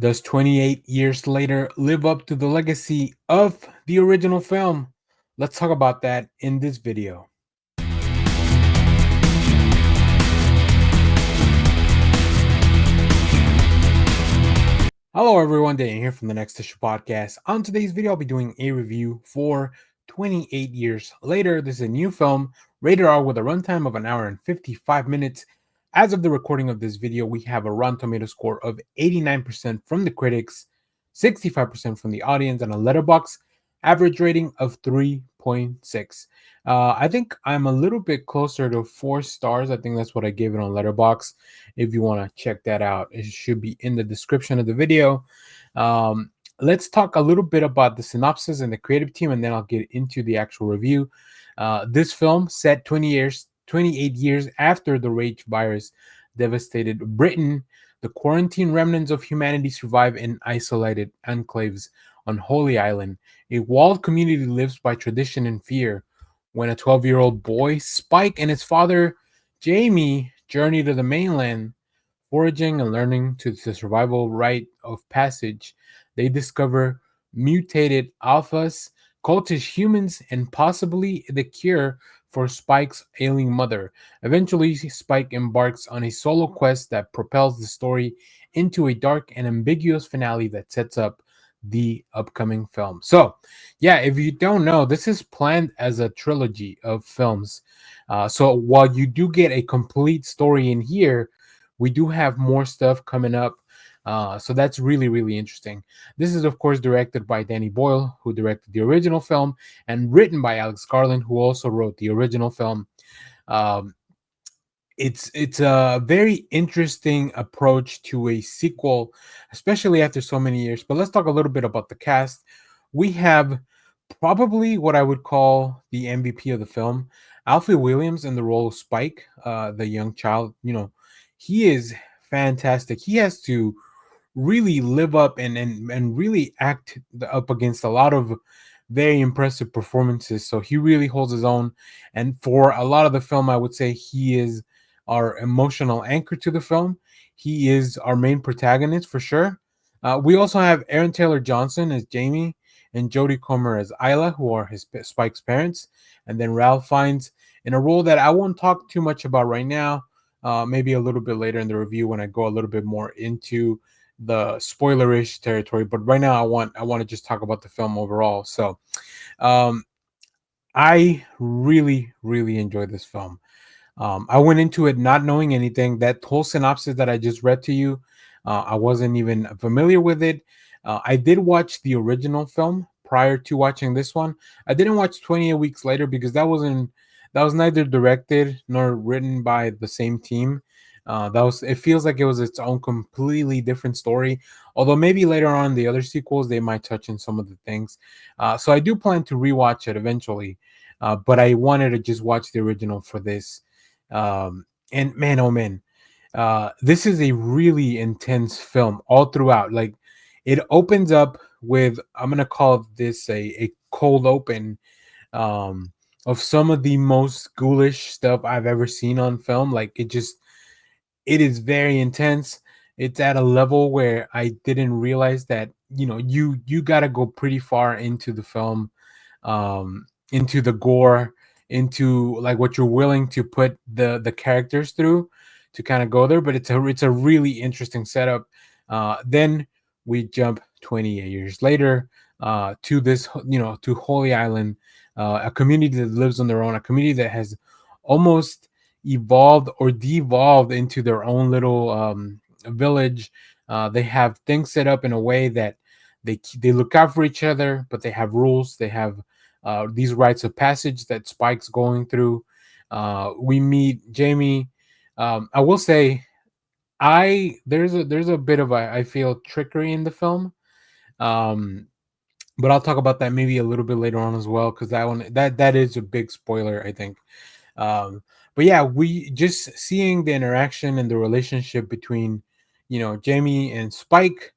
Does 28 years later live up to the legacy of the original film? Let's talk about that in this video. Hello everyone, Dan here from the Next Issue Podcast. On today's video, I'll be doing a review for 28 Years Later. This is a new film, rated R, with a runtime of an hour and 55 minutes. As of the recording of this video, we have a Rotten Tomato score of 89% from the critics, 65% from the audience, and a Letterboxd average rating of 3.6. I think I'm a little bit closer to 4 stars. I think that's what I gave it on Letterboxd. If you want to check that out, it should be in the description of the video. Let's talk a little bit about the synopsis and the creative team, and then I'll get into the actual review. This film set 28 years after the rage virus devastated Britain. The quarantine remnants of humanity survive in isolated enclaves on Holy Island. A walled community lives by tradition and fear. When a 12-year-old boy, Spike, and his father, Jamie, journey to the mainland, foraging and learning to the survival rite of passage, they discover mutated alphas, cultish humans, and possibly the cure for Spike's ailing mother. Eventually, Spike embarks on a solo quest that propels the story into a dark and ambiguous finale that sets up the upcoming film. So, yeah, if you don't know, this is planned as a trilogy of films. So, while you do get a complete story in here, we do have more stuff coming up. So that's really, really interesting. This is, of course, directed by Danny Boyle, who directed the original film, and written by Alex Garland, who also wrote the original film. Um, it's a very interesting approach to a sequel, especially after so many years. But let's talk a little bit about the cast. We have probably what I would call the MVP of the film, Alfie Williams, in the role of Spike, the young child. He is fantastic. He has to really live up and really act up against a lot of very impressive performances. So he really holds his own. And for a lot of the film, I would say he is our emotional anchor to the film. He is our main protagonist for sure. We also have Aaron Taylor Johnson as Jamie and Jodie Comer as Isla, who are his Spike's parents. And then Ralph Fiennes in a role that I won't talk too much about right now. Maybe a little bit later in the review when I go a little bit more into the spoilerish territory. But right now, I want to just talk about the film overall. So, um, I really, really enjoyed this film. I went into it not knowing anything. That whole synopsis that I just read to you, I wasn't even familiar with it. I did watch the original film prior to watching this one. I didn't watch 28 Weeks Later because that was neither directed nor written by the same team. It feels like it was its own completely different story. Although maybe later on the other sequels they might touch on some of the things. So I do plan to rewatch it eventually. But I wanted to just watch the original for this. And man, oh man, this is a really intense film all throughout. Like, it opens up with, I'm gonna call this a cold open, of some of the most ghoulish stuff I've ever seen on film. Like, it is very intense. It's at a level where I didn't realize that you got to go pretty far into the film, into the gore, into like what you're willing to put the characters through to kind of go there. But it's a really interesting setup. Then we jump 28 years later, to this, to Holy Island, a community that lives on their own, a community that has almost evolved or devolved into their own little village. They have things set up in a way that they look out for each other, but they have rules. They have these rites of passage that Spike's going through. We meet Jamie. I will say, there's a bit of I feel trickery in the film. Um, but I'll talk about that maybe a little bit later on as well, because that is a big spoiler, I think. But yeah, we just seeing the interaction and the relationship between, Jamie and Spike.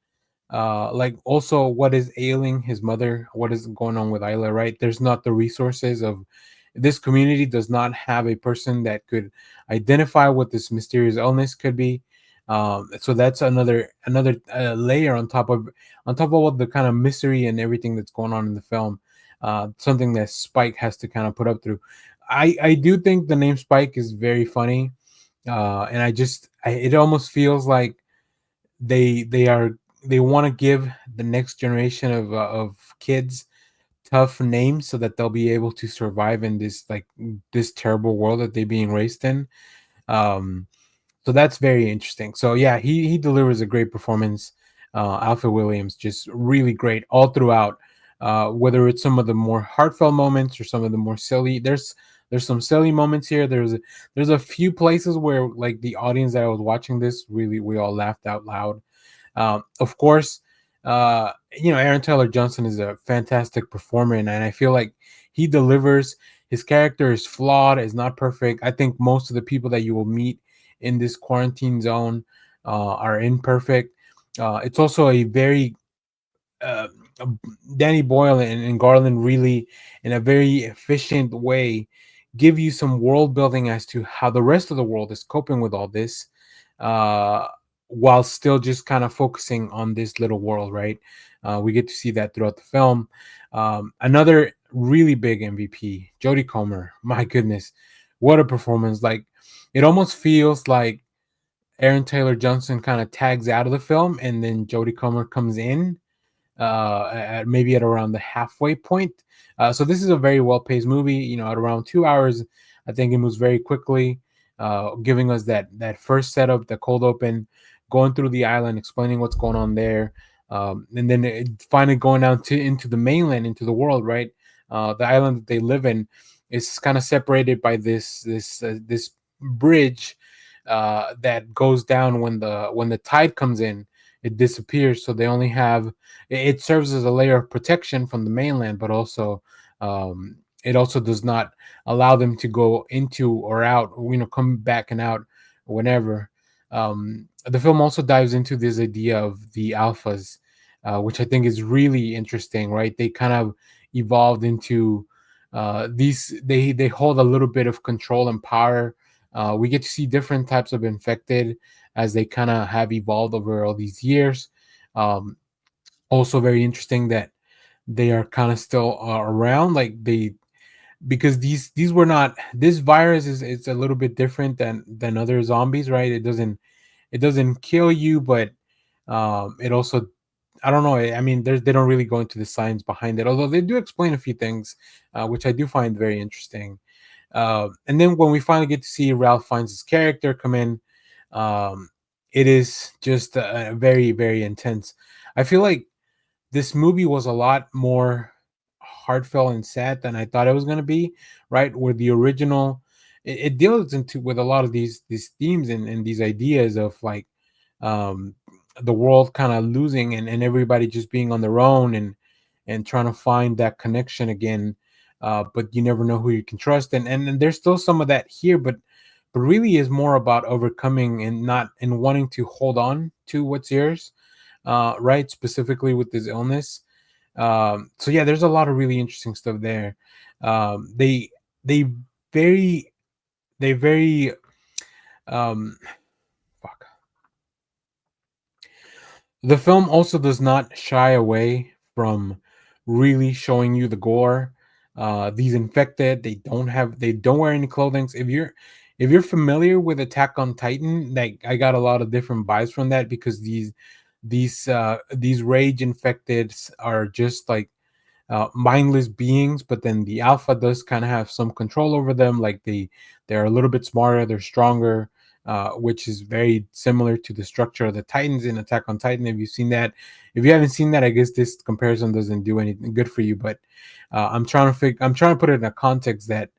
Like, also what is ailing his mother, what is going on with Isla, right? There's not the resources of this community, does not have a person that could identify what this mysterious illness could be. So that's another layer on top of all the kind of mystery and everything that's going on in the film. Something that Spike has to kind of put up through. I do think the name Spike is very funny, and it almost feels like they are they want to give the next generation of kids tough names so that they'll be able to survive in this terrible world that they're being raised in. Um, so that's very interesting. So yeah, he delivers a great performance. Alpha Williams just really great all throughout. Whether it's some of the more heartfelt moments or some of the more silly, there's some silly moments here. There's a few places where like the audience that I was watching this really we all laughed out loud. Of course, Aaron Taylor Johnson is a fantastic performer, and I feel like he delivers. His character is flawed, is not perfect. I think most of the people that you will meet in this quarantine zone are imperfect. It's also a very uh, Danny Boyle and Garland really, in a very efficient way, give you some world building as to how the rest of the world is coping with all this, uh, while still just kind of focusing on this little world, right? We get to see that throughout the film. Another really big MVP, Jodie Comer. My goodness, what a performance! Like, it almost feels like Aaron Taylor Johnson kind of tags out of the film, and then Jodie Comer comes in maybe at around the halfway point. So this is a very well paced movie. At around 2 hours, I think it moves very quickly, giving us that first setup, the cold open, going through the island, explaining what's going on there, and then finally going down into the mainland, into the world. Right, the island that they live in is kind of separated by this bridge that goes down when the tide comes in. It disappears, so they only have it serves as a layer of protection from the mainland, but also it also does not allow them to go into or out, come back and out whenever. The film also dives into this idea of the alphas, which I think is really interesting. Right, they kind of evolved into these. They hold a little bit of control and power. We get to see different types of infected as they kind of have evolved over all these years. Um, Also very interesting that they are kind of still around, like they because these were not this virus is it's a little bit different than other zombies, right? It doesn't kill you, but it also, I don't know, I mean they don't really go into the science behind it, although they do explain a few things, which I do find very interesting. And then when we finally get to see Ralph Fiennes' character come in, um, it is just very very intense. I feel like this movie was a lot more heartfelt and sad than I thought it was going to be. Right, where the original, it deals into with a lot of these themes and these ideas of like um, the world kind of losing and everybody just being on their own and trying to find that connection again. But you never know who you can trust, and there's still some of that here, but really is more about overcoming and not and wanting to hold on to what's yours, right? Specifically with this illness. So yeah, there's a lot of really interesting stuff there. They they very they very um fuck. The film also does not shy away from really showing you the gore. These infected, they don't wear any clothing. If you're familiar with Attack on Titan, like I got a lot of different vibes from that because these rage infected are just like mindless beings, but then the alpha does kind of have some control over them. Like they're a little bit smarter, they're stronger, which is very similar to the structure of the Titans in Attack on Titan. If you've seen that, if you haven't seen that, I guess this comparison doesn't do anything good for you. But I'm trying to put it in a context that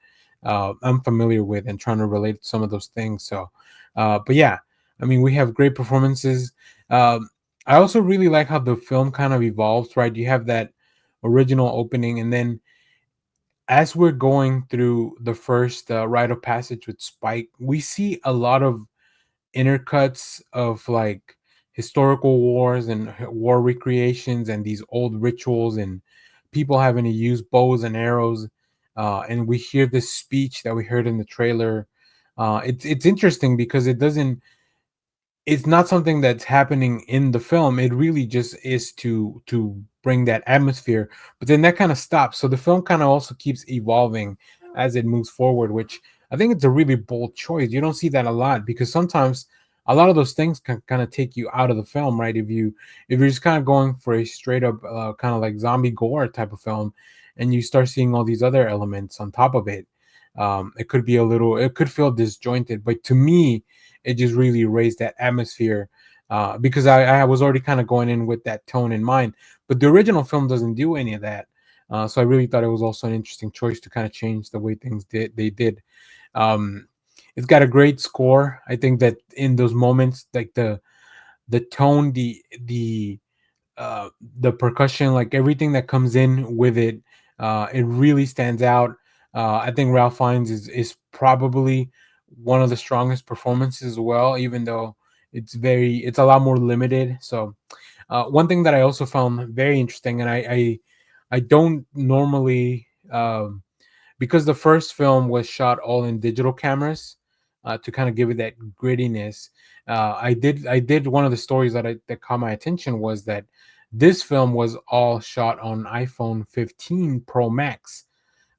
I'm familiar with and trying to relate some of those things. So, but yeah, I mean, we have great performances. Um, I also really like how the film kind of evolves. Right, you have that original opening, and then as we're going through the first rite of passage with Spike, we see a lot of intercuts of like historical wars and war recreations and these old rituals and people having to use bows and arrows. And we hear this speech that we heard in the trailer. It's interesting because it's not something that's happening in the film. It really just is to bring that atmosphere, but then that kind of stops. So the film kind of also keeps evolving as it moves forward, which I think it's a really bold choice. You don't see that a lot because sometimes a lot of those things can kind of take you out of the film, right? If you're just kind of going for a straight up kind of like zombie gore type of film, and you start seeing all these other elements on top of it, it could be a little, it could feel disjointed. But to me, it just really raised that atmosphere because I was already kind of going in with that tone in mind. But the original film doesn't do any of that. So I really thought it was also an interesting choice to kind of change the way things did. They did. Um, it's got a great score. I think that in those moments, like the tone, uh, the percussion, like everything that comes in with it, it really stands out. I think Ralph Fiennes is probably one of the strongest performances as well, even though it's a lot more limited. So one thing that I also found very interesting, and I don't normally because the first film was shot all in digital cameras to kind of give it that grittiness. I did one of the stories that caught my attention was that this film was all shot on iPhone 15 Pro Max.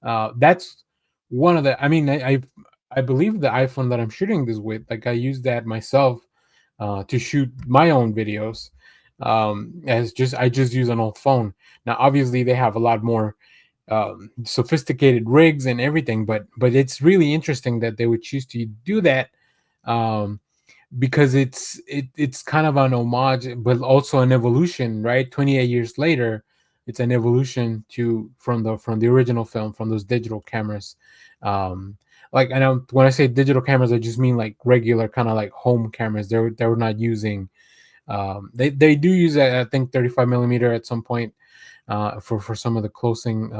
That's one of the. I mean, I believe the iPhone that I'm shooting this with, like I use that myself to shoot my own videos. As just I just use an old phone. Now, obviously, they have a lot more sophisticated rigs and everything, but it's really interesting that they would choose to do that. Um, because it's kind of an homage but also an evolution, right? 28 years later, it's an evolution to from the original film, from those digital cameras. um like, I know when I say digital cameras, I just mean like regular kind of like home cameras. They were not using they do use I think 35 millimeter at some point for some of the closing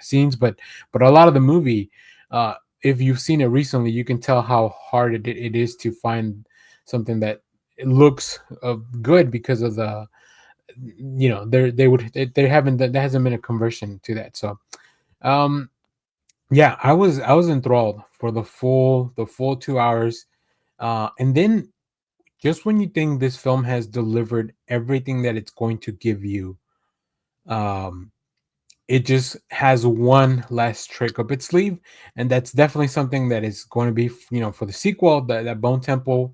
scenes, but a lot of the movie, uh, if you've seen it recently, you can tell how hard it is to find something that it looks good because of the, they haven't, there hasn't been a conversion to that. So um yeah, I was enthralled for the full 2 hours, and then just when you think this film has delivered everything that it's going to give you, um it just has one last trick up its sleeve, and that's definitely something that is going to be, for the sequel, that Bone Temple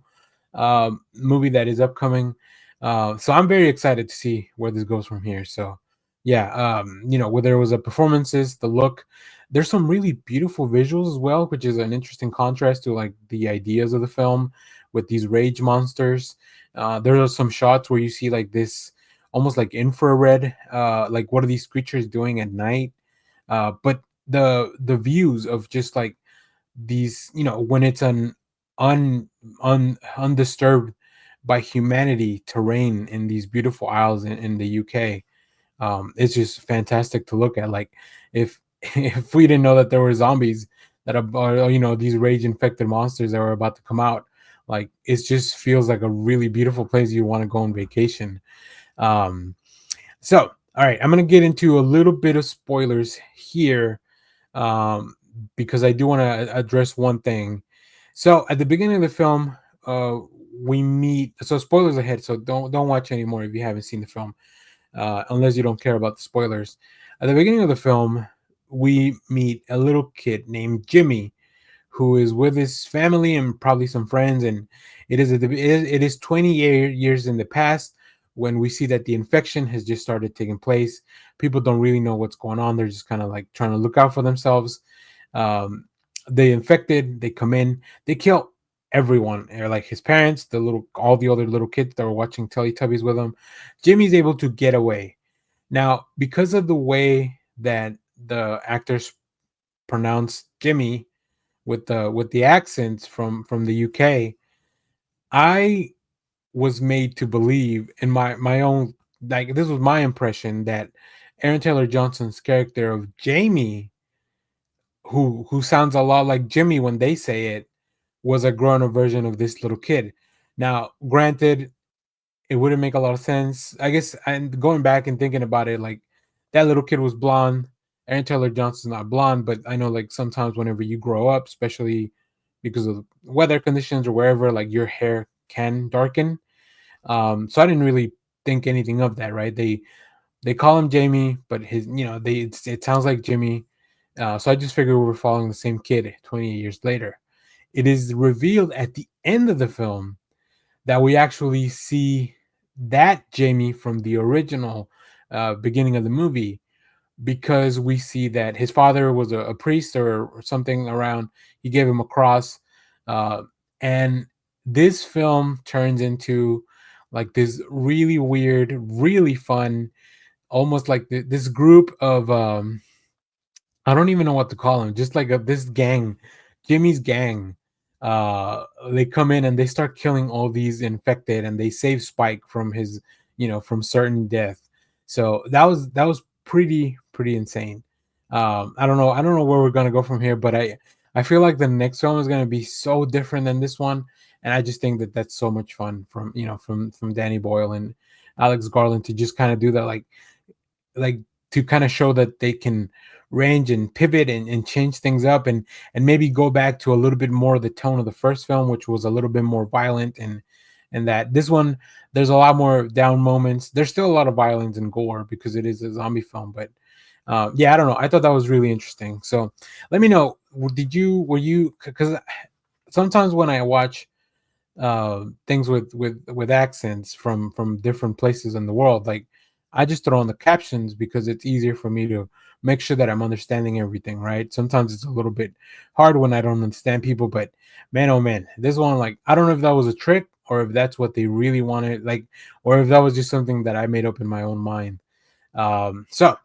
movie that is upcoming. So I'm very excited to see where this goes from here. So yeah, whether it was the performances, the look, there's some really beautiful visuals as well, which is an interesting contrast to like the ideas of the film with these rage monsters. There are some shots where you see like this almost like infrared, like what are these creatures doing at night? But the views of just like these, when it's an undisturbed by humanity terrain in these beautiful isles in the UK, it's just fantastic to look at. Like if if we didn't know that there were zombies that are, these rage infected monsters that were about to come out, like it just feels like a really beautiful place you want to go on vacation. um so, all right, I'm gonna get into a little bit of spoilers here, um, because I do want to address one thing. So, at the beginning of the film, we meet. So, spoilers ahead. So, don't watch anymore if you haven't seen the film, unless you don't care about the spoilers. At the beginning of the film, we meet a little kid named Jimmy, who is with his family and probably some friends. And it is 20 years in the past when we see that the infection has just started taking place. People don't really know what's going on. They're just kind of like trying to look out for themselves. Um, they infected, they come in, they kill everyone. Like his parents, all the other little kids that were watching Teletubbies with him. Jimmy's able to get away. Now, because of the way that the actors pronounce Jimmy with the accents from the UK, I was made to believe in my own, like, this was my impression that Aaron Taylor Johnson's character of Jamie, who sounds a lot like Jimmy when they say it, was a grown up version of this little kid. Now, granted, it wouldn't make a lot of sense, I guess. And going back and thinking about it, like that little kid was blonde. Aaron Taylor Johnson's not blonde, but I know like sometimes whenever you grow up, especially because of weather conditions or wherever, like your hair can darken. So I didn't really think anything of that, right? They call him Jamie, but his, it sounds like Jimmy. So I just figured we were following the same kid 20 years later. It is revealed at the end of the film that we actually see that Jamie from the original beginning of the movie, because we see that his father was a priest or something around. He gave him a cross, uh, and this film turns into like this really weird, really fun, almost like this group of I don't even know what to call them, just like this gang, Jimmy's gang. They come in and they start killing all these infected, and they save Spike from his, from certain death. So that was pretty insane. I don't know where we're gonna go from here, but I feel like the next film is gonna be so different than this one, and I just think that that's so much fun from, from Danny Boyle and Alex Garland to just kind of do that, like to kind of show that they can range and pivot and change things up, and maybe go back to a little bit more of the tone of the first film, which was a little bit more violent, and that this one, there's a lot more down moments. There's still a lot of violence and gore because it is a zombie film, but yeah, I don't know, I thought that was really interesting. So let me know, were you, because sometimes when I watch things with accents from different places in the world, like I just throw in the captions because it's easier for me to make sure that I'm understanding everything, right? Sometimes it's a little bit hard when I don't understand people, but man, oh man, this one, like, I don't know if that was a trick or if that's what they really wanted, like, or if that was just something that I made up in my own mind. So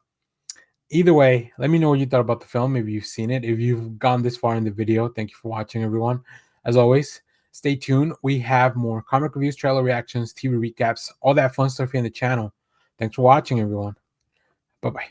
either way, let me know what you thought about the film. If you've seen it, if you've gone this far in the video, thank you for watching, everyone. As always, stay tuned. We have more comic reviews, trailer reactions, TV recaps, all that fun stuff here in the channel. Thanks for watching, everyone. Bye bye.